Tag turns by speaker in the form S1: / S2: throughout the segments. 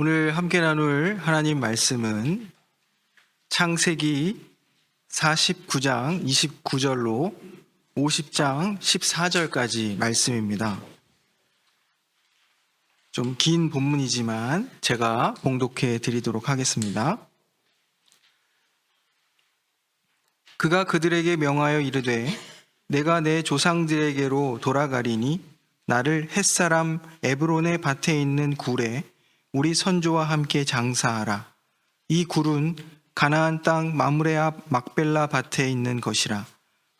S1: 오늘 함께 나눌 하나님 말씀은 창세기 49장 29절로 50장 14절까지 말씀입니다. 좀 긴 본문이지만 제가 봉독해 드리도록 하겠습니다. 그가 그들에게 명하여 이르되 내가 내 조상들에게로 돌아가리니 나를 햇사람 에브론의 밭에 있는 굴에 우리 선조와 함께 장사하라. 이 굴은 가나안 땅 마므레 앞 막벨라 밭에 있는 것이라.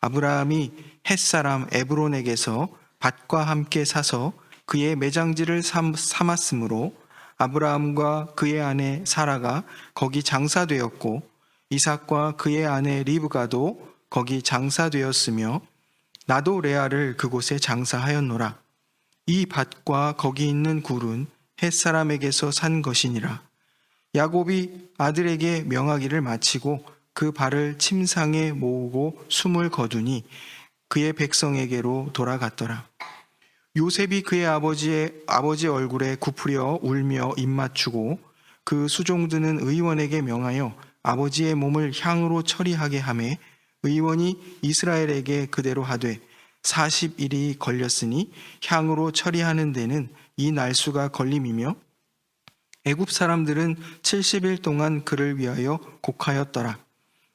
S1: 아브라함이 햇사람 에브론에게서 밭과 함께 사서 그의 매장지를 삼았으므로 아브라함과 그의 아내 사라가 거기 장사되었고 이삭과 그의 아내 리브가도 거기 장사되었으며 나도 레아를 그곳에 장사하였노라. 이 밭과 거기 있는 굴은 햇사람에게서 산 것이니라. 야곱이 아들에게 명하기를 마치고 그 발을 침상에 모으고 숨을 거두니 그의 백성에게로 돌아갔더라. 요셉이 그의 아버지 얼굴에 굽으려 울며 입맞추고 그 수종드는 의원에게 명하여 아버지의 몸을 향으로 처리하게 하매 의원이 이스라엘에게 그대로 하되 40일이 걸렸으니 향으로 처리하는 데는 이 날수가 걸림이며 애굽 사람들은 70일 동안 그를 위하여 곡하였더라.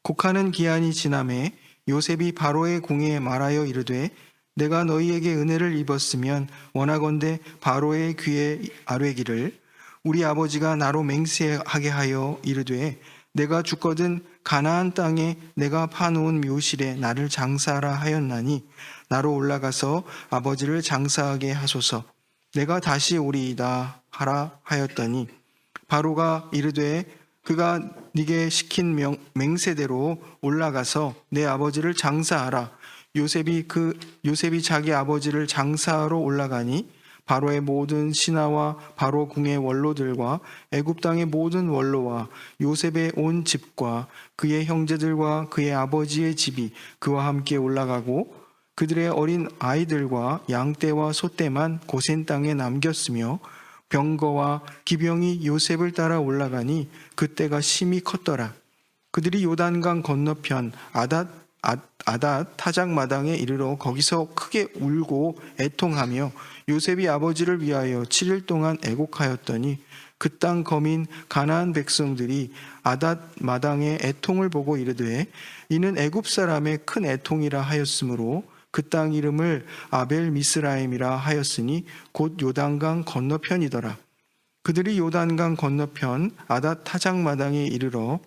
S1: 곡하는 기한이 지남에 요셉이 바로의 궁에 말하여 이르되 내가 너희에게 은혜를 입었으면 원하건대 바로의 귀에 아뢰기를 우리 아버지가 나로 맹세하게 하여 이르되 내가 죽거든 가나안 땅에 내가 파놓은 묘실에 나를 장사하라 하였나니 나로 올라가서 아버지를 장사하게 하소서. 내가 다시 오리이다 하라 하였더니 바로가 이르되 그가 네게 시킨 맹세대로 올라가서 내 아버지를 장사하라. 요셉이 자기 아버지를 장사하러 올라가니 바로의 모든 신하와 바로 궁의 원로들과 애굽 땅의 모든 원로와 요셉의 온 집과 그의 형제들과 그의 아버지의 집이 그와 함께 올라가고 그들의 어린 아이들과 양떼와 소떼만 고센 땅에 남겼으며 병거와 기병이 요셉을 따라 올라가니 그때가 심히 컸더라. 그들이 요단강 건너편 아닷 타작 마당에 이르러 거기서 크게 울고 애통하며 요셉이 아버지를 위하여 7일 동안 애곡하였더니 그 땅 거민 가나안 백성들이 아닷 마당의 애통을 보고 이르되 이는 애굽 사람의 큰 애통이라 하였으므로 그 땅 이름을 아벨 미스라임이라 하였으니 곧 요단강 건너편이더라. 그들이 요단강 건너편 아닷 타작 마당에 이르러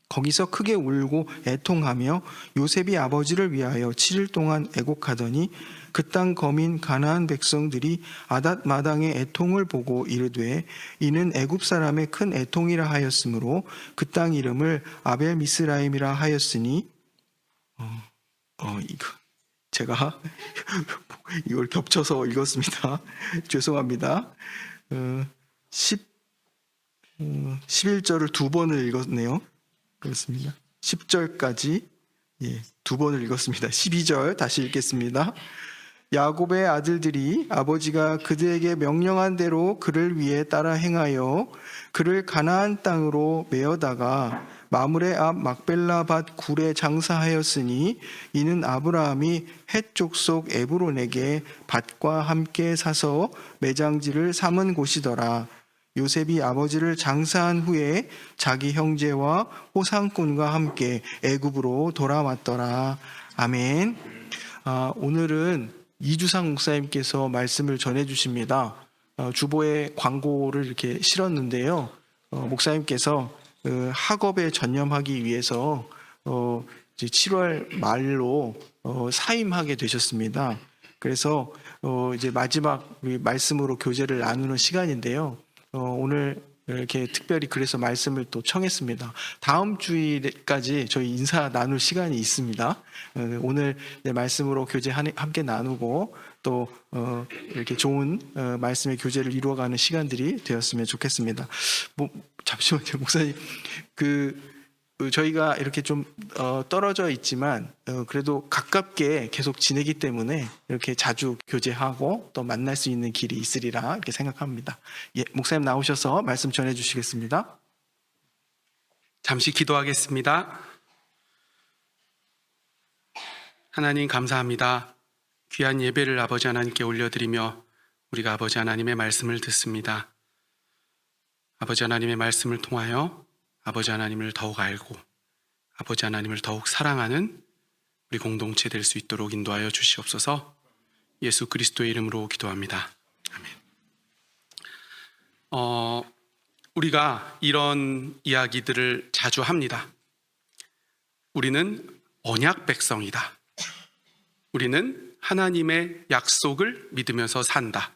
S1: 거기서 크게 울고 애통하며 요셉이 아버지를 위하여 7일 동안 애곡하더니 그 땅 거민 가나안 백성들이 아닷 마당의 애통을 보고 이르되 이는 애굽 사람의 큰 애통이라 하였으므로 그 땅 이름을 아벨 미스라임이라 하였으니 이거 제가 이걸 겹쳐서 읽었습니다. 죄송합니다. 11절을 두 번을 읽었네요. 그렇습니다. 10절까지 두 번을 읽었습니다. 12절 다시 읽겠습니다. 야곱의 아들들이 아버지가 그들에게 명령한 대로 그를 위해 따라 행하여 그를 가나안 땅으로 메어다가 마므레 앞 막벨라 밭 굴에 장사하였으니 이는 아브라함이 헷 족속 에브론에게 밭과 함께 사서 매장지를 삼은 곳이더라. 요셉이 아버지를 장사한 후에 자기 형제와 호상꾼과 함께 애굽으로 돌아왔더라. 아멘. 오늘은 이주상 목사님께서 말씀을 전해 주십니다. 주보에 광고를 이렇게 실었는데요. 목사님께서 학업에 전념하기 위해서 이제 7월 말로 사임하게 되셨습니다. 그래서 이제 마지막 말씀으로 교제를 나누는 시간인데요. 오늘 이렇게 특별히 그래서 말씀을 또 청했습니다. 다음 주일까지 저희 인사 나눌 시간이 있습니다. 오늘 말씀으로 교제 함께 나누고 또 이렇게 좋은 말씀의 교제를 이루어가는 시간들이 되었으면 좋겠습니다. 잠시만요, 목사님. 저희가 이렇게 좀 떨어져 있지만 그래도 가깝게 계속 지내기 때문에 이렇게 자주 교제하고 또 만날 수 있는 길이 있으리라 이렇게 생각합니다. 예, 목사님 나오셔서 말씀 전해 주시겠습니다.
S2: 잠시 기도하겠습니다. 하나님 감사합니다. 귀한 예배를 아버지 하나님께 올려드리며 우리가 아버지 하나님의 말씀을 듣습니다. 아버지 하나님의 말씀을 통하여 아버지 하나님을 더욱 알고 아버지 하나님을 더욱 사랑하는 우리 공동체 될 수 있도록 인도하여 주시옵소서. 예수 그리스도의 이름으로 기도합니다. 아멘. 우리가 이런 이야기들을 자주 합니다. 우리는 언약 백성이다. 우리는 하나님의 약속을 믿으면서 산다.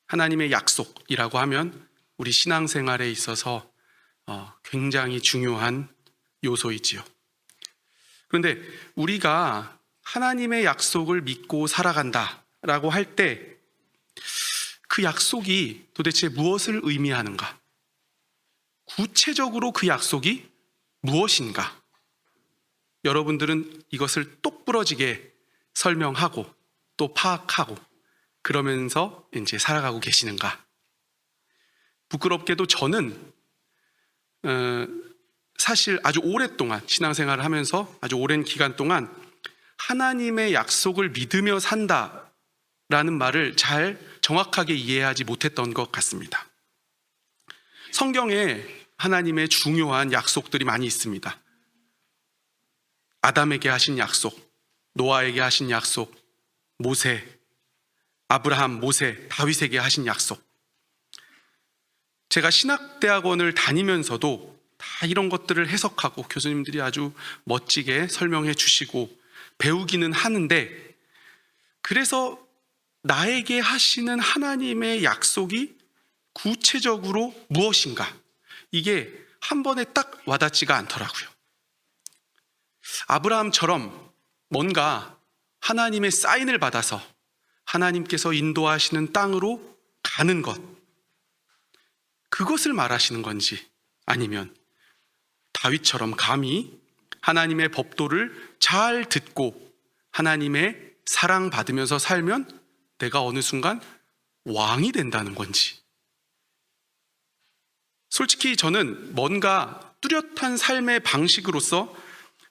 S2: 하나님의 약속이라고 하면 우리 신앙생활에 있어서 굉장히 중요한 요소이지요. 그런데 우리가 하나님의 약속을 믿고 살아간다라고 할 때 그 약속이 도대체 무엇을 의미하는가? 구체적으로 그 약속이 무엇인가? 여러분들은 이것을 똑부러지게 설명하고 또 파악하고 그러면서 이제 살아가고 계시는가? 부끄럽게도 저는 사실 아주 오랫동안 신앙생활을 하면서 아주 오랜 기간 동안 하나님의 약속을 믿으며 산다라는 말을 잘 정확하게 이해하지 못했던 것 같습니다. 성경에 하나님의 중요한 약속들이 많이 있습니다. 아담에게 하신 약속, 노아에게 하신 약속, 모세, 아브라함, 모세, 다윗에게 하신 약속. 제가 신학대학원을 다니면서도 다 이런 것들을 해석하고 교수님들이 아주 멋지게 설명해 주시고 배우기는 하는데, 그래서 나에게 하시는 하나님의 약속이 구체적으로 무엇인가? 이게 한 번에 딱 와닿지가 않더라고요. 아브라함처럼 뭔가 하나님의 사인을 받아서 하나님께서 인도하시는 땅으로 가는 것, 그것을 말하시는 건지, 아니면 다윗처럼 감히 하나님의 법도를 잘 듣고 하나님의 사랑받으면서 살면 내가 어느 순간 왕이 된다는 건지. 솔직히 저는 뭔가 뚜렷한 삶의 방식으로서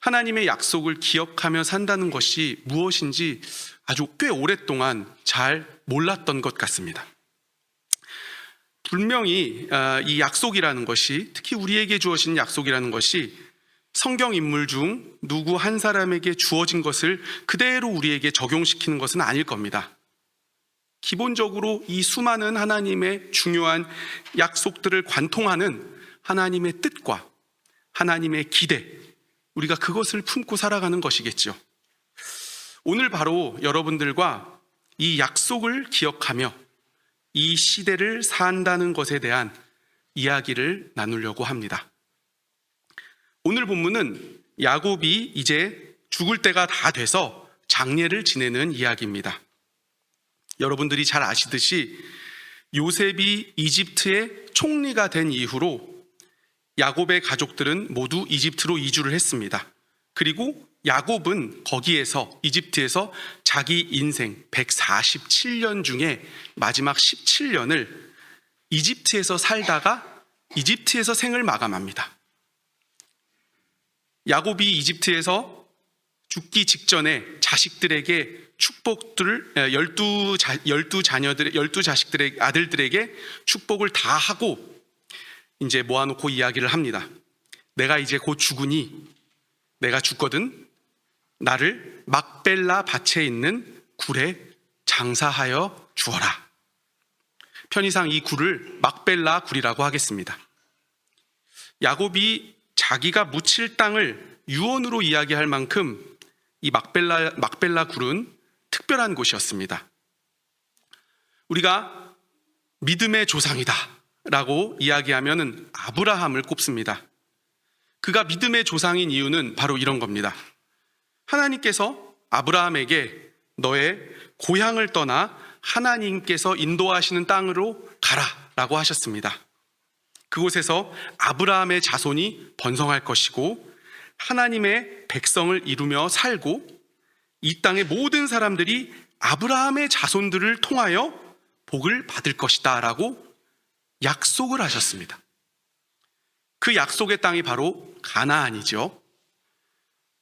S2: 하나님의 약속을 기억하며 산다는 것이 무엇인지 아주 꽤 오랫동안 잘 몰랐던 것 같습니다. 분명히 이 약속이라는 것이, 특히 우리에게 주어진 약속이라는 것이 성경 인물 중 누구 한 사람에게 주어진 것을 그대로 우리에게 적용시키는 것은 아닐 겁니다. 기본적으로 이 수많은 하나님의 중요한 약속들을 관통하는 하나님의 뜻과 하나님의 기대, 우리가 그것을 품고 살아가는 것이겠죠. 오늘 바로 여러분들과 이 약속을 기억하며 이 시대를 산다는 것에 대한 이야기를 나누려고 합니다. 오늘 본문은 야곱이 이제 죽을 때가 다 돼서 장례를 지내는 이야기입니다. 여러분들이 잘 아시듯이 요셉이 이집트의 총리가 된 이후로 야곱의 가족들은 모두 이집트로 이주를 했습니다. 그리고 야곱은 거기에서, 이집트에서 자기 인생 147년 중에 마지막 17년을 이집트에서 살다가 이집트에서 생을 마감합니다. 야곱이 이집트에서 죽기 직전에 자식들에게 축복들을 12 자식들의 아들들에게 축복을 다 하고 이제 모아놓고 이야기를 합니다. 내가 이제 곧 죽으니, 내가 죽거든 나를 막벨라 밭에 있는 굴에 장사하여 주어라. 편의상 이 굴을 막벨라 굴이라고 하겠습니다. 야곱이 자기가 묻힐 땅을 유언으로 이야기할 만큼 이 막벨라 굴은 특별한 곳이었습니다. 우리가 믿음의 조상이다 라고 이야기하면 아브라함을 꼽습니다. 그가 믿음의 조상인 이유는 바로 이런 겁니다. 하나님께서 아브라함에게 너의 고향을 떠나 하나님께서 인도하시는 땅으로 가라 라고 하셨습니다. 그곳에서 아브라함의 자손이 번성할 것이고 하나님의 백성을 이루며 살고 이 땅의 모든 사람들이 아브라함의 자손들을 통하여 복을 받을 것이다 라고 약속을 하셨습니다. 그 약속의 땅이 바로 가나안이죠.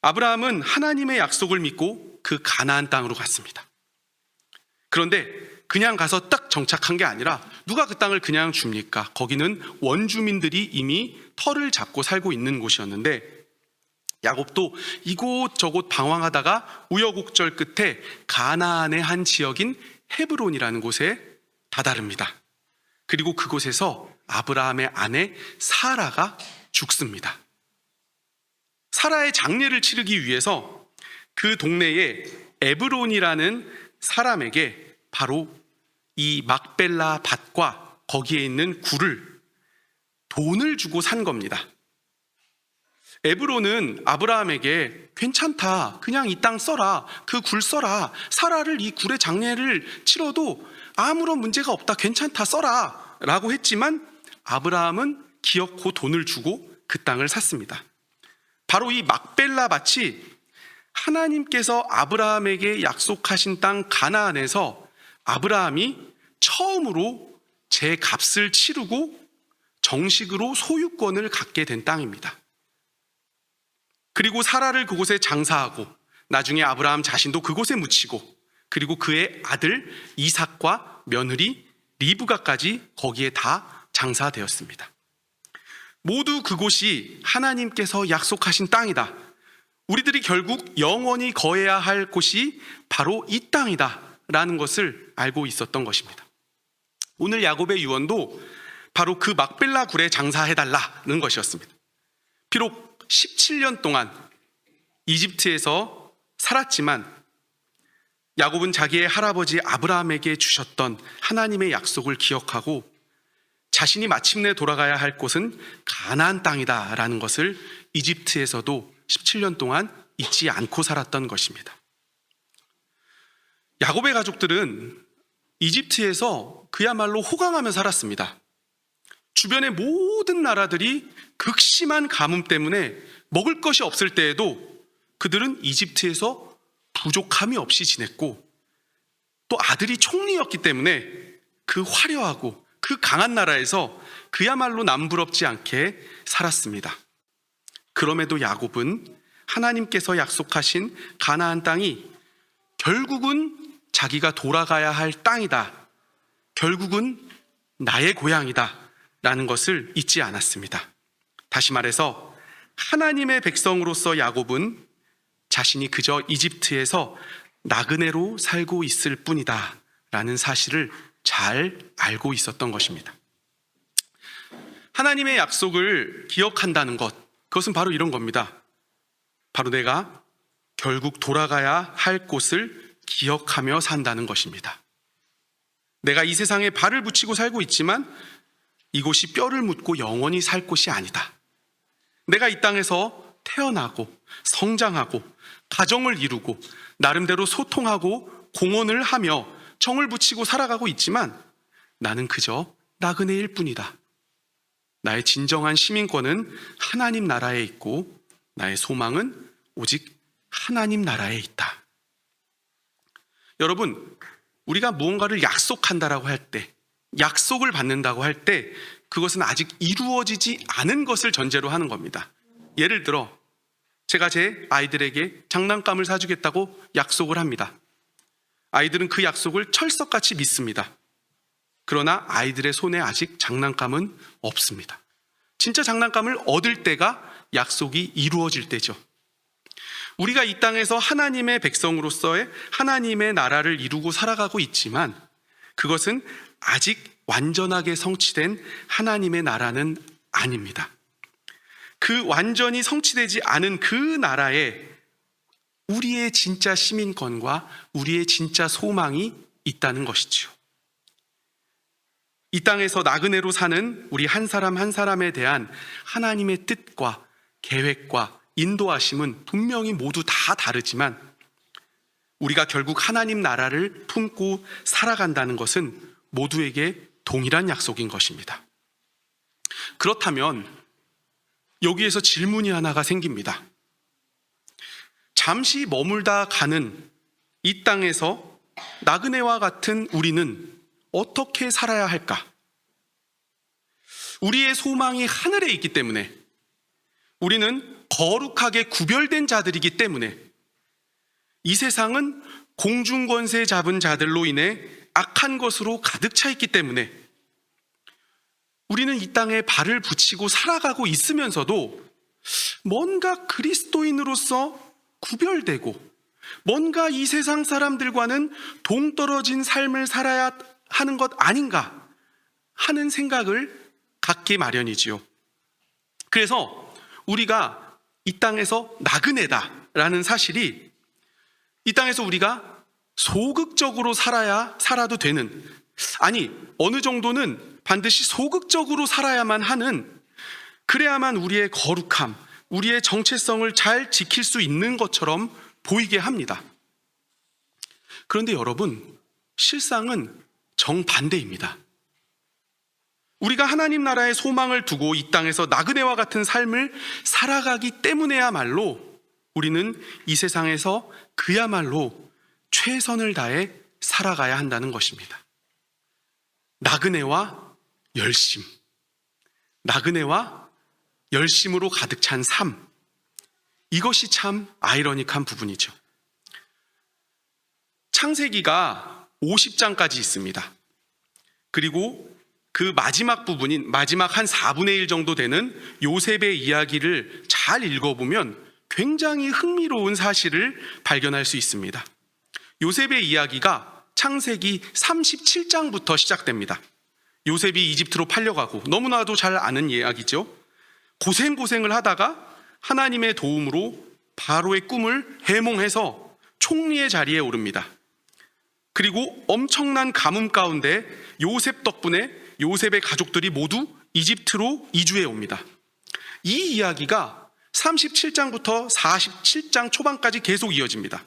S2: 아브라함은 하나님의 약속을 믿고 그 가나안 땅으로 갔습니다. 그런데 그냥 가서 딱 정착한 게 아니라 누가 그 땅을 그냥 줍니까? 거기는 원주민들이 이미 터를 잡고 살고 있는 곳이었는데 야곱도 이곳저곳 방황하다가 우여곡절 끝에 가나안의 한 지역인 헤브론이라는 곳에 다다릅니다. 그리고 그곳에서 아브라함의 아내 사라가 죽습니다. 사라의 장례를 치르기 위해서 그 동네에 에브론이라는 사람에게 바로 이 막벨라 밭과 거기에 있는 굴을 돈을 주고 산 겁니다. 에브론은 아브라함에게 괜찮다, 그냥 이 땅 써라, 그 굴 써라, 사라를 이 굴의 장례를 치러도 아무런 문제가 없다, 괜찮다, 써라 라고 했지만 아브라함은 기어코 돈을 주고 그 땅을 샀습니다. 바로 이 막벨라 밭이 하나님께서 아브라함에게 약속하신 땅 가나안에서 아브라함이 처음으로 제 값을 치르고 정식으로 소유권을 갖게 된 땅입니다. 그리고 사라를 그곳에 장사하고 나중에 아브라함 자신도 그곳에 묻히고 그리고 그의 아들 이삭과 며느리 리브가까지 거기에 다 장사되었습니다. 모두 그곳이 하나님께서 약속하신 땅이다. 우리들이 결국 영원히 거해야 할 곳이 바로 이 땅이다 라는 것을 알고 있었던 것입니다. 오늘 야곱의 유언도 바로 그 막벨라 굴에 장사해달라는 것이었습니다. 비록 17년 동안 이집트에서 살았지만 야곱은 자기의 할아버지 아브라함에게 주셨던 하나님의 약속을 기억하고 자신이 마침내 돌아가야 할 곳은 가나안 땅이다라는 것을 이집트에서도 17년 동안 잊지 않고 살았던 것입니다. 야곱의 가족들은 이집트에서 그야말로 호강하며 살았습니다. 주변의 모든 나라들이 극심한 가뭄 때문에 먹을 것이 없을 때에도 그들은 이집트에서 부족함이 없이 지냈고 또 아들이 총리였기 때문에 그 화려하고 그 강한 나라에서 그야말로 남부럽지 않게 살았습니다. 그럼에도 야곱은 하나님께서 약속하신 가나안 땅이 결국은 자기가 돌아가야 할 땅이다, 결국은 나의 고향이다 라는 것을 잊지 않았습니다. 다시 말해서 하나님의 백성으로서 야곱은 자신이 그저 이집트에서 나그네로 살고 있을 뿐이다 라는 사실을 잘 알고 있었던 것입니다. 하나님의 약속을 기억한다는 것, 그것은 바로 이런 겁니다. 바로 내가 결국 돌아가야 할 곳을 기억하며 산다는 것입니다. 내가 이 세상에 발을 붙이고 살고 있지만 이곳이 뼈를 묻고 영원히 살 곳이 아니다. 내가 이 땅에서 태어나고 성장하고 가정을 이루고 나름대로 소통하고 공헌을 하며 정을 붙이고 살아가고 있지만 나는 그저 나그네일 뿐이다. 나의 진정한 시민권은 하나님 나라에 있고 나의 소망은 오직 하나님 나라에 있다. 여러분, 우리가 무언가를 약속한다라고 할 때, 약속을 받는다고 할 때 그것은 아직 이루어지지 않은 것을 전제로 하는 겁니다. 예를 들어 제가 제 아이들에게 장난감을 사주겠다고 약속을 합니다. 아이들은 그 약속을 철석같이 믿습니다. 그러나 아이들의 손에 아직 장난감은 없습니다. 진짜 장난감을 얻을 때가 약속이 이루어질 때죠. 우리가 이 땅에서 하나님의 백성으로서의 하나님의 나라를 이루고 살아가고 있지만 그것은 아직 완전하게 성취된 하나님의 나라는 아닙니다. 그 완전히 성취되지 않은 그 나라에 우리의 진짜 시민권과 우리의 진짜 소망이 있다는 것이지요. 이 땅에서 나그네로 사는 우리 한 사람 한 사람에 대한 하나님의 뜻과 계획과 인도하심은 분명히 모두 다 다르지만 우리가 결국 하나님 나라를 품고 살아간다는 것은 모두에게 동일한 약속인 것입니다. 그렇다면 여기에서 질문이 하나가 생깁니다. 잠시 머물다 가는 이 땅에서 나그네와 같은 우리는 어떻게 살아야 할까? 우리의 소망이 하늘에 있기 때문에, 우리는 거룩하게 구별된 자들이기 때문에, 이 세상은 공중권세 잡은 자들로 인해 악한 것으로 가득 차 있기 때문에 우리는 이 땅에 발을 붙이고 살아가고 있으면서도 뭔가 그리스도인으로서 구별되고 뭔가 이 세상 사람들과는 동떨어진 삶을 살아야 하는 것 아닌가 하는 생각을 갖기 마련이지요. 그래서 우리가 이 땅에서 나그네다라는 사실이, 이 땅에서 우리가 소극적으로 살아도 되는, 아니 어느 정도는 반드시 소극적으로 살아야만 하는, 그래야만 우리의 거룩함, 우리의 정체성을 잘 지킬 수 있는 것처럼 보이게 합니다. 그런데 여러분, 실상은 정반대입니다. 우리가 하나님 나라의 소망을 두고 이 땅에서 나그네와 같은 삶을 살아가기 때문에야말로 우리는 이 세상에서 그야말로 최선을 다해 살아가야 한다는 것입니다. 나그네와 열심, 나그네와 열심으로 가득 찬 삶, 이것이 참 아이러니한 부분이죠. 창세기가 50장까지 있습니다. 그리고 그 마지막 부분인 마지막 한 4분의 1 정도 되는 요셉의 이야기를 잘 읽어보면 굉장히 흥미로운 사실을 발견할 수 있습니다. 요셉의 이야기가 창세기 37장부터 시작됩니다. 요셉이 이집트로 팔려가고, 너무나도 잘 아는 이야기죠. 고생을 하다가 하나님의 도움으로 바로의 꿈을 해몽해서 총리의 자리에 오릅니다. 그리고 엄청난 가뭄 가운데 요셉 덕분에 요셉의 가족들이 모두 이집트로 이주해 옵니다. 이 이야기가 37장부터 47장 초반까지 계속 이어집니다.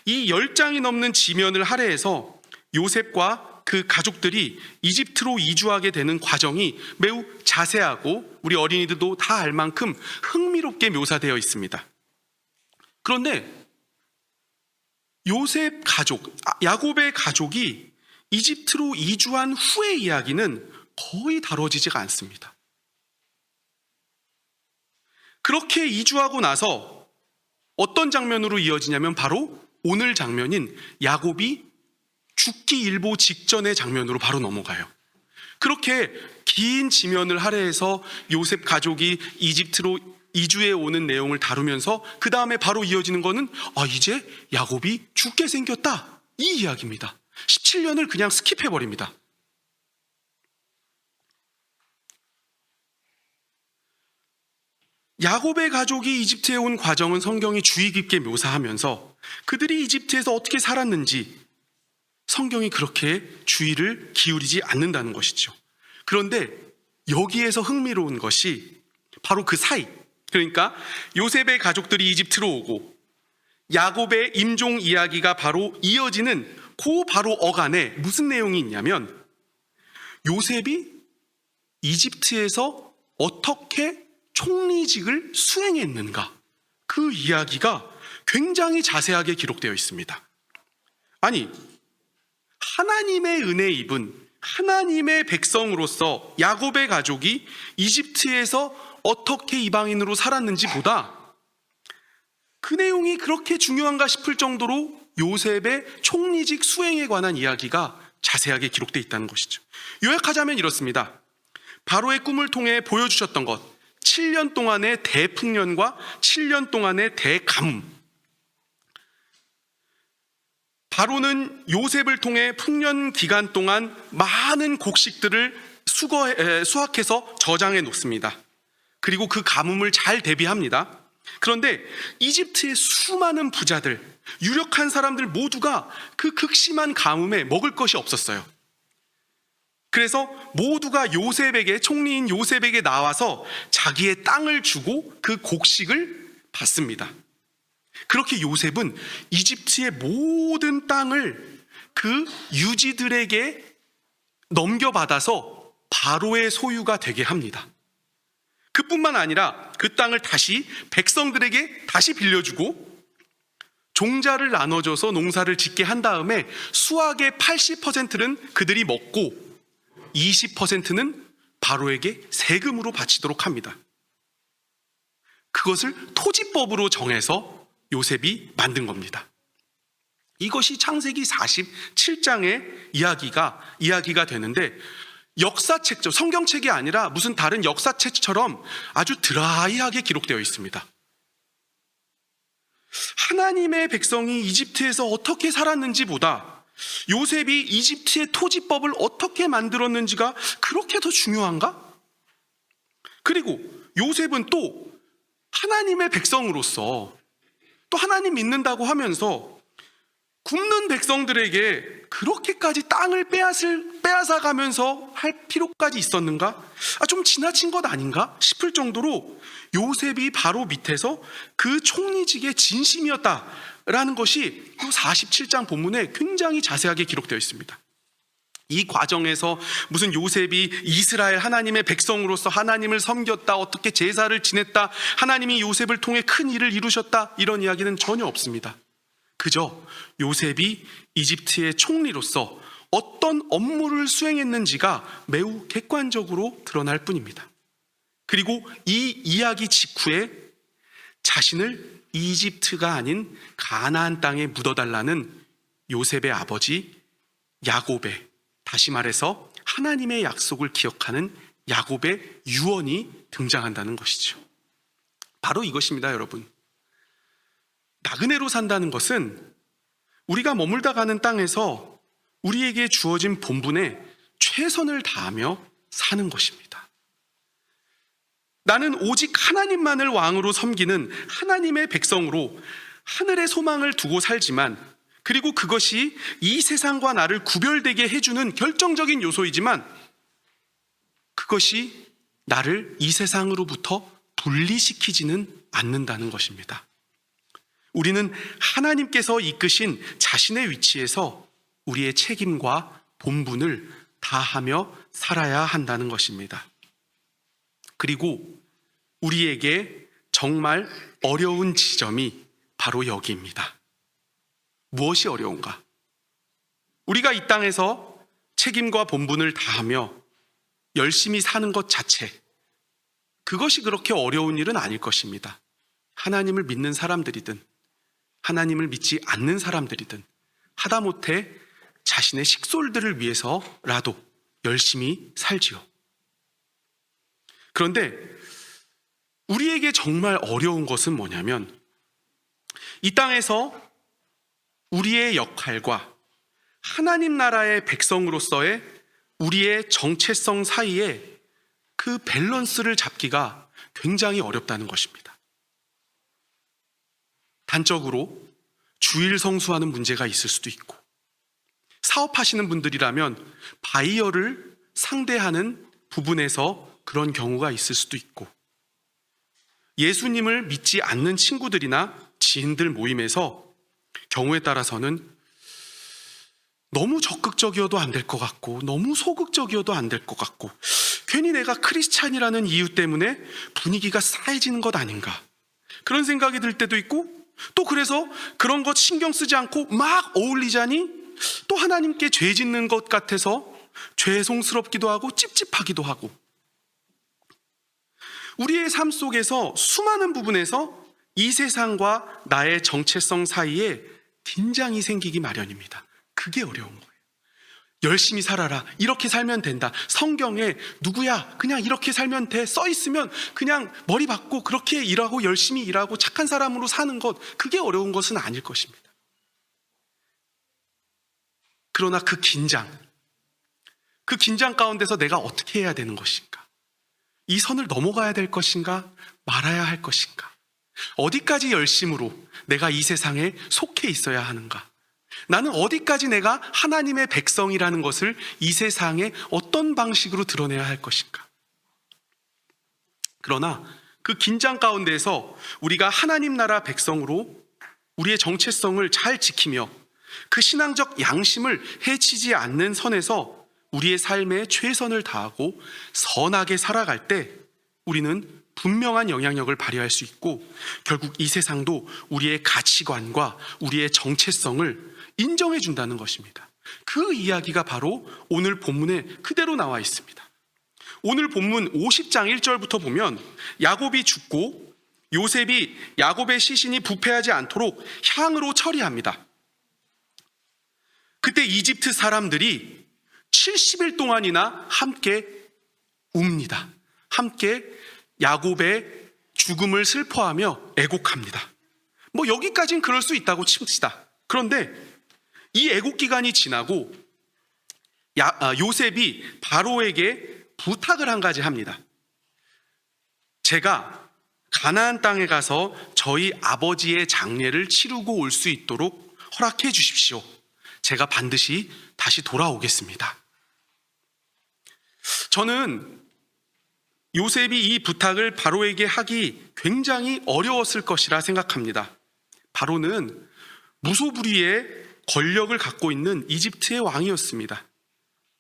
S2: 이 10장이 넘는 지면을 할애해서 요셉과 그 가족들이 이집트로 이주하게 되는 과정이 매우 자세하고 우리 어린이들도 다 알 만큼 흥미롭게 묘사되어 있습니다. 그런데 요셉 가족, 야곱의 가족이 이집트로 이주한 후의 이야기는 거의 다뤄지지가 않습니다. 그렇게 이주하고 나서 어떤 장면으로 이어지냐면 바로 오늘 장면인 야곱이 죽기 일보 직전의 장면으로 바로 넘어가요. 그렇게 긴 지면을 할애해서 요셉 가족이 이집트로 이주해 오는 내용을 다루면서 그 다음에 바로 이어지는 거는 이제 야곱이 죽게 생겼다, 이 이야기입니다. 17년을 그냥 스킵해버립니다. 야곱의 가족이 이집트에 온 과정은 성경이 주의 깊게 묘사하면서 그들이 이집트에서 어떻게 살았는지 성경이 그렇게 주의를 기울이지 않는다는 것이죠. 그런데 여기에서 흥미로운 것이 바로 그 사이, 그러니까 요셉의 가족들이 이집트로 오고 야곱의 임종 이야기가 바로 이어지는 그 바로 어간에 무슨 내용이 있냐면, 요셉이 이집트에서 어떻게 총리직을 수행했는가, 그 이야기가 굉장히 자세하게 기록되어 있습니다. 아니, 하나님의 은혜 입은 하나님의 백성으로서 야곱의 가족이 이집트에서 어떻게 이방인으로 살았는지 보다 그 내용이 그렇게 중요한가 싶을 정도로 요셉의 총리직 수행에 관한 이야기가 자세하게 기록되어 있다는 것이죠. 요약하자면 이렇습니다. 바로의 꿈을 통해 보여주셨던 것, 7년 동안의 대풍년과 7년 동안의 대가뭄. 바로는 요셉을 통해 풍년 기간 동안 많은 곡식들을 수확해서 저장해 놓습니다. 그리고 그 가뭄을 잘 대비합니다. 그런데 이집트의 수많은 부자들, 유력한 사람들 모두가 그 극심한 가뭄에 먹을 것이 없었어요. 그래서 모두가 요셉에게, 총리인 요셉에게 나와서 자기의 땅을 주고 그 곡식을 받습니다. 그렇게 요셉은 이집트의 모든 땅을 그 유지들에게 넘겨받아서 바로의 소유가 되게 합니다. 그뿐만 아니라 그 땅을 다시 백성들에게 다시 빌려주고 종자를 나눠줘서 농사를 짓게 한 다음에 수확의 80%는 그들이 먹고 20%는 바로에게 세금으로 바치도록 합니다. 그것을 토지법으로 정해서 요셉이 만든 겁니다. 이것이 창세기 47장의 이야기가 되는데, 역사책죠. 성경책이 아니라 무슨 다른 역사책처럼 아주 드라이하게 기록되어 있습니다. 하나님의 백성이 이집트에서 어떻게 살았는지보다 요셉이 이집트의 토지법을 어떻게 만들었는지가 그렇게 더 중요한가? 그리고 요셉은 또 하나님의 백성으로서, 또 하나님 믿는다고 하면서 굶는 백성들에게 그렇게까지 땅을 빼앗아 가면서 할 필요까지 있었는가? 좀 지나친 것 아닌가 싶을 정도로 요셉이 바로 밑에서 그 총리직의 진심이었다라는 것이 47장 본문에 굉장히 자세하게 기록되어 있습니다. 이 과정에서 무슨 요셉이 이스라엘 하나님의 백성으로서 하나님을 섬겼다, 어떻게 제사를 지냈다, 하나님이 요셉을 통해 큰 일을 이루셨다, 이런 이야기는 전혀 없습니다. 그저 요셉이 이집트의 총리로서 어떤 업무를 수행했는지가 매우 객관적으로 드러날 뿐입니다. 그리고 이 이야기 직후에 자신을 이집트가 아닌 가나안 땅에 묻어달라는 요셉의 아버지 야곱의, 다시 말해서 하나님의 약속을 기억하는 야곱의 유언이 등장한다는 것이죠. 바로 이것입니다, 여러분. 나그네로 산다는 것은 우리가 머물다 가는 땅에서 우리에게 주어진 본분에 최선을 다하며 사는 것입니다. 나는 오직 하나님만을 왕으로 섬기는 하나님의 백성으로 하늘의 소망을 두고 살지만, 그리고 그것이 이 세상과 나를 구별되게 해주는 결정적인 요소이지만, 그것이 나를 이 세상으로부터 분리시키지는 않는다는 것입니다. 우리는 하나님께서 이끄신 자신의 위치에서 우리의 책임과 본분을 다하며 살아야 한다는 것입니다. 그리고 우리에게 정말 어려운 지점이 바로 여기입니다. 무엇이 어려운가? 우리가 이 땅에서 책임과 본분을 다하며 열심히 사는 것 자체, 그것이 그렇게 어려운 일은 아닐 것입니다. 하나님을 믿는 사람들이든 하나님을 믿지 않는 사람들이든 하다못해 자신의 식솔들을 위해서라도 열심히 살지요. 그런데 우리에게 정말 어려운 것은 뭐냐면, 이 땅에서 우리의 역할과 하나님 나라의 백성으로서의 우리의 정체성 사이에 그 밸런스를 잡기가 굉장히 어렵다는 것입니다. 단적으로 주일 성수하는 문제가 있을 수도 있고, 사업하시는 분들이라면 바이어를 상대하는 부분에서 그런 경우가 있을 수도 있고, 예수님을 믿지 않는 친구들이나 지인들 모임에서 경우에 따라서는 너무 적극적이어도 안 될 것 같고 너무 소극적이어도 안 될 것 같고, 괜히 내가 크리스찬이라는 이유 때문에 분위기가 싸해지는 것 아닌가, 그런 생각이 들 때도 있고, 또 그래서 그런 것 신경 쓰지 않고 막 어울리자니 또 하나님께 죄 짓는 것 같아서 죄송스럽기도 하고 찝찝하기도 하고, 우리의 삶 속에서 수많은 부분에서 이 세상과 나의 정체성 사이에 긴장이 생기기 마련입니다. 그게 어려운 거예요. 열심히 살아라, 이렇게 살면 된다, 성경에 누구야 그냥 이렇게 살면 돼 써 있으면 그냥 머리 박고 그렇게 일하고 열심히 일하고 착한 사람으로 사는 것, 그게 어려운 것은 아닐 것입니다. 그러나 그 긴장 가운데서 내가 어떻게 해야 되는 것인가, 이 선을 넘어가야 될 것인가 말아야 할 것인가, 어디까지 열심으로 내가 이 세상에 속해 있어야 하는가, 나는 어디까지 내가 하나님의 백성이라는 것을 이 세상에 어떤 방식으로 드러내야 할 것인가. 그러나 그 긴장 가운데에서 우리가 하나님 나라 백성으로 우리의 정체성을 잘 지키며 그 신앙적 양심을 해치지 않는 선에서 우리의 삶에 최선을 다하고 선하게 살아갈 때 우리는 분명한 영향력을 발휘할 수 있고 결국 이 세상도 우리의 가치관과 우리의 정체성을 인정해 준다는 것입니다. 그 이야기가 바로 오늘 본문에 그대로 나와 있습니다. 오늘 본문 50장 1절부터 보면 야곱이 죽고 요셉이 야곱의 시신이 부패하지 않도록 향으로 처리합니다. 그때 이집트 사람들이 70일 동안이나 함께 웁니다. 함께 야곱의 죽음을 슬퍼하며 애곡합니다. 뭐 여기까지는 그럴 수 있다고 칩시다. 그런데 이 애곡 기간이 지나고 요셉이 바로에게 부탁을 한 가지 합니다. 제가 가나안 땅에 가서 저희 아버지의 장례를 치르고 올 수 있도록 허락해 주십시오. 제가 반드시 다시 돌아오겠습니다. 저는 요셉이 이 부탁을 바로에게 하기 굉장히 어려웠을 것이라 생각합니다. 바로는 무소불위의 권력을 갖고 있는 이집트의 왕이었습니다.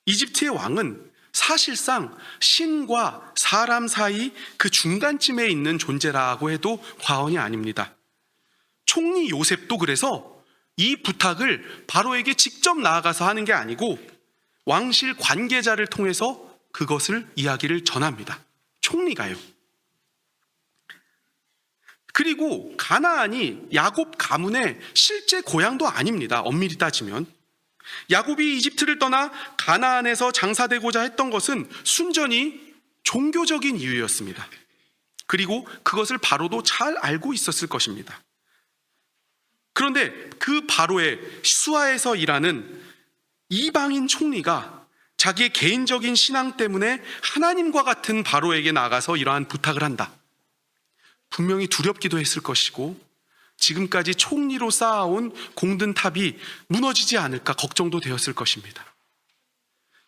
S2: 이집트의 왕은 사실상 신과 사람 사이 그 중간쯤에 있는 존재라고 해도 과언이 아닙니다. 총리 요셉도 그래서 이 부탁을 바로에게 직접 나아가서 하는 게 아니고 왕실 관계자를 통해서 그것을 이야기를 전합니다. 총리가요. 그리고 가나안이 야곱 가문의 실제 고향도 아닙니다. 엄밀히 따지면 야곱이 이집트를 떠나 가나안에서 장사되고자 했던 것은 순전히 종교적인 이유였습니다. 그리고 그것을 바로도 잘 알고 있었을 것입니다. 그런데 그 바로의 수하에서 일하는 이방인 총리가 자기의 개인적인 신앙 때문에 하나님과 같은 바로에게 나가서 이러한 부탁을 한다. 분명히 두렵기도 했을 것이고 지금까지 총리로 쌓아온 공든탑이 무너지지 않을까 걱정도 되었을 것입니다.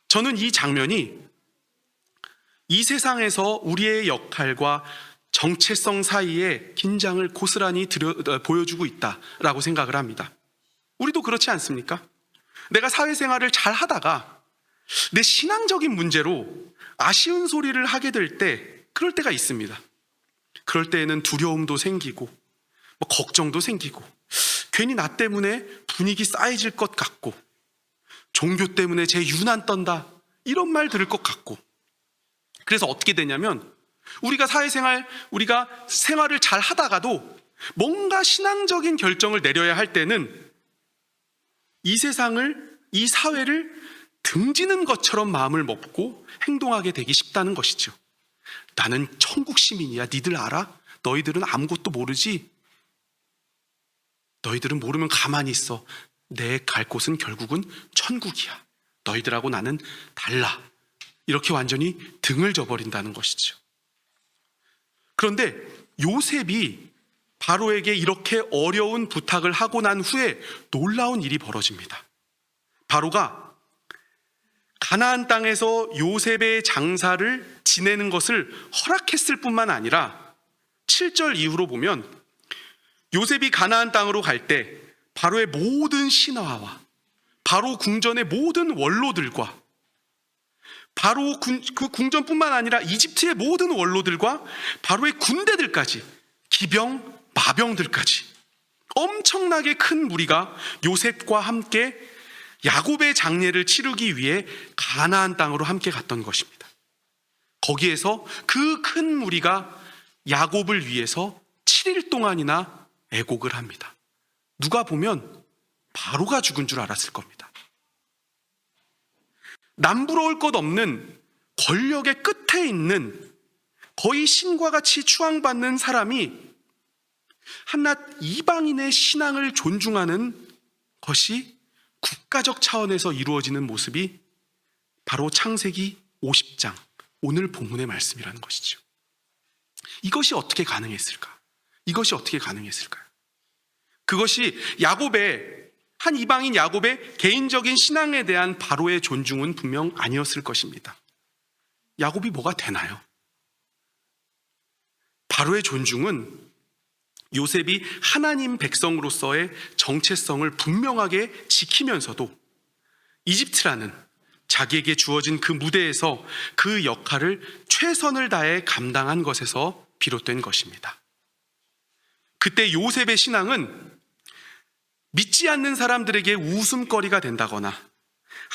S2: 저는 이 장면이 이 세상에서 우리의 역할과 정체성 사이에 긴장을 고스란히 보여주고 있다라고 생각을 합니다. 우리도 그렇지 않습니까? 내가 사회생활을 잘 하다가 내 신앙적인 문제로 아쉬운 소리를 하게 될 때 그럴 때가 있습니다. 그럴 때에는 두려움도 생기고 걱정도 생기고 괜히 나 때문에 분위기 쌓여질 것 같고 종교 때문에 제 유난 떤다 이런 말 들을 것 같고 그래서 어떻게 되냐면 우리가 생활을 잘 하다가도 뭔가 신앙적인 결정을 내려야 할 때는 이 세상을 이 사회를 등지는 것처럼 마음을 먹고 행동하게 되기 쉽다는 것이죠. 나는 천국 시민이야. 니들 알아? 너희들은 아무것도 모르지? 너희들은 모르면 가만히 있어. 내 갈 곳은 결국은 천국이야. 너희들하고 나는 달라. 이렇게 완전히 등을 져버린다는 것이죠. 그런데 요셉이 바로에게 이렇게 어려운 부탁을 하고 난 후에 놀라운 일이 벌어집니다. 바로가 가나안 땅에서 요셉의 장사를 지내는 것을 허락했을 뿐만 아니라 7절 이후로 보면 요셉이 가나안 땅으로 갈 때 바로의 모든 신하와 바로 궁전의 모든 원로들과 바로 그 궁전뿐만 아니라 이집트의 모든 원로들과 바로의 군대들까지 기병, 마병들까지 엄청나게 큰 무리가 요셉과 함께 야곱의 장례를 치르기 위해 가나안 땅으로 함께 갔던 것입니다. 거기에서 그 큰 무리가 야곱을 위해서 7일 동안이나 애곡을 합니다. 누가 보면 바로가 죽은 줄 알았을 겁니다. 남부러울 것 없는 권력의 끝에 있는 거의 신과 같이 추앙받는 사람이 한낱 이방인의 신앙을 존중하는 것이 국가적 차원에서 이루어지는 모습이 바로 창세기 50장 오늘 본문의 말씀이라는 것이죠. 이것이 어떻게 가능했을까? 이것이 어떻게 가능했을까요? 그것이 한 이방인 야곱의 개인적인 신앙에 대한 바로의 존중은 분명 아니었을 것입니다. 야곱이 뭐가 되나요? 바로의 존중은 요셉이 하나님 백성으로서의 정체성을 분명하게 지키면서도 이집트라는 자기에게 주어진 그 무대에서 그 역할을 최선을 다해 감당한 것에서 비롯된 것입니다. 그때 요셉의 신앙은 믿지 않는 사람들에게 웃음거리가 된다거나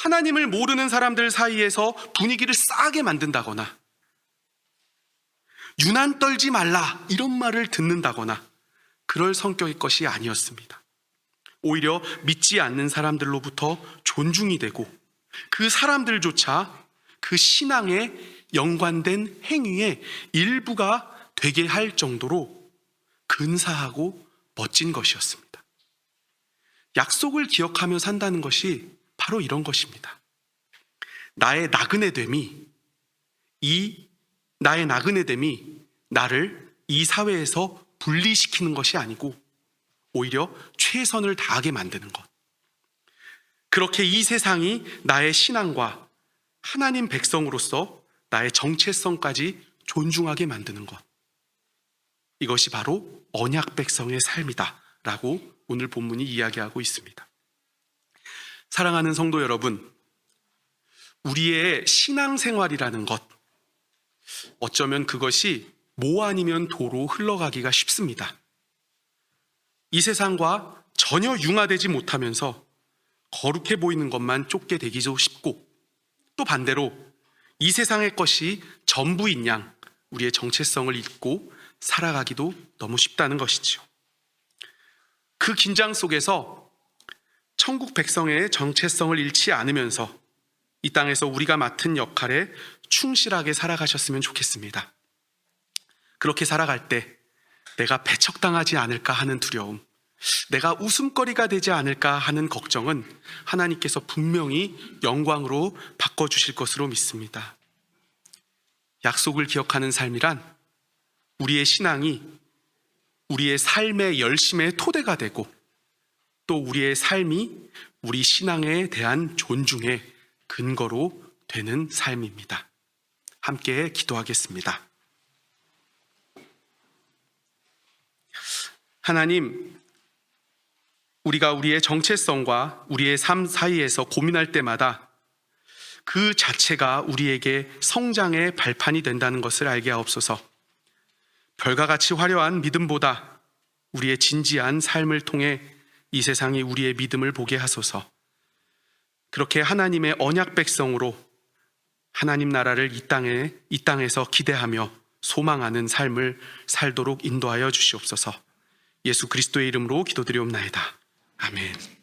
S2: 하나님을 모르는 사람들 사이에서 분위기를 싸게 만든다거나 유난 떨지 말라 이런 말을 듣는다거나 그럴 성격의 것이 아니었습니다. 오히려 믿지 않는 사람들로부터 존중이 되고 그 사람들조차 그 신앙에 연관된 행위의 일부가 되게 할 정도로 근사하고 멋진 것이었습니다. 약속을 기억하며 산다는 것이 바로 이런 것입니다. 나의 나그네됨이 나를 이 사회에서 분리시키는 것이 아니고 오히려 최선을 다하게 만드는 것. 그렇게 이 세상이 나의 신앙과 하나님 백성으로서 나의 정체성까지 존중하게 만드는 것. 이것이 바로 언약 백성의 삶이다 라고 오늘 본문이 이야기하고 있습니다. 사랑하는 성도 여러분, 우리의 신앙생활이라는 것, 어쩌면 그것이 모 아니면 도로 흘러가기가 쉽습니다. 이 세상과 전혀 융화되지 못하면서 거룩해 보이는 것만 쫓게 되기도 쉽고, 또 반대로 이 세상의 것이 전부인 양 우리의 정체성을 잊고 살아가기도 너무 쉽다는 것이죠. 그 긴장 속에서 천국 백성의 정체성을 잃지 않으면서 이 땅에서 우리가 맡은 역할에 충실하게 살아가셨으면 좋겠습니다. 그렇게 살아갈 때 내가 배척당하지 않을까 하는 두려움, 내가 웃음거리가 되지 않을까 하는 걱정은 하나님께서 분명히 영광으로 바꿔주실 것으로 믿습니다. 약속을 기억하는 삶이란 우리의 신앙이 우리의 삶의 열심의 토대가 되고 또 우리의 삶이 우리 신앙에 대한 존중의 근거로 되는 삶입니다. 함께 기도하겠습니다. 하나님, 우리가 우리의 정체성과 우리의 삶 사이에서 고민할 때마다 그 자체가 우리에게 성장의 발판이 된다는 것을 알게 하옵소서. 별과 같이 화려한 믿음보다 우리의 진지한 삶을 통해 이 세상이 우리의 믿음을 보게 하소서. 그렇게 하나님의 언약 백성으로 하나님 나라를 이 땅에서 기대하며 소망하는 삶을 살도록 인도하여 주시옵소서. 예수 그리스도의 이름으로 기도드리옵나이다. 아멘.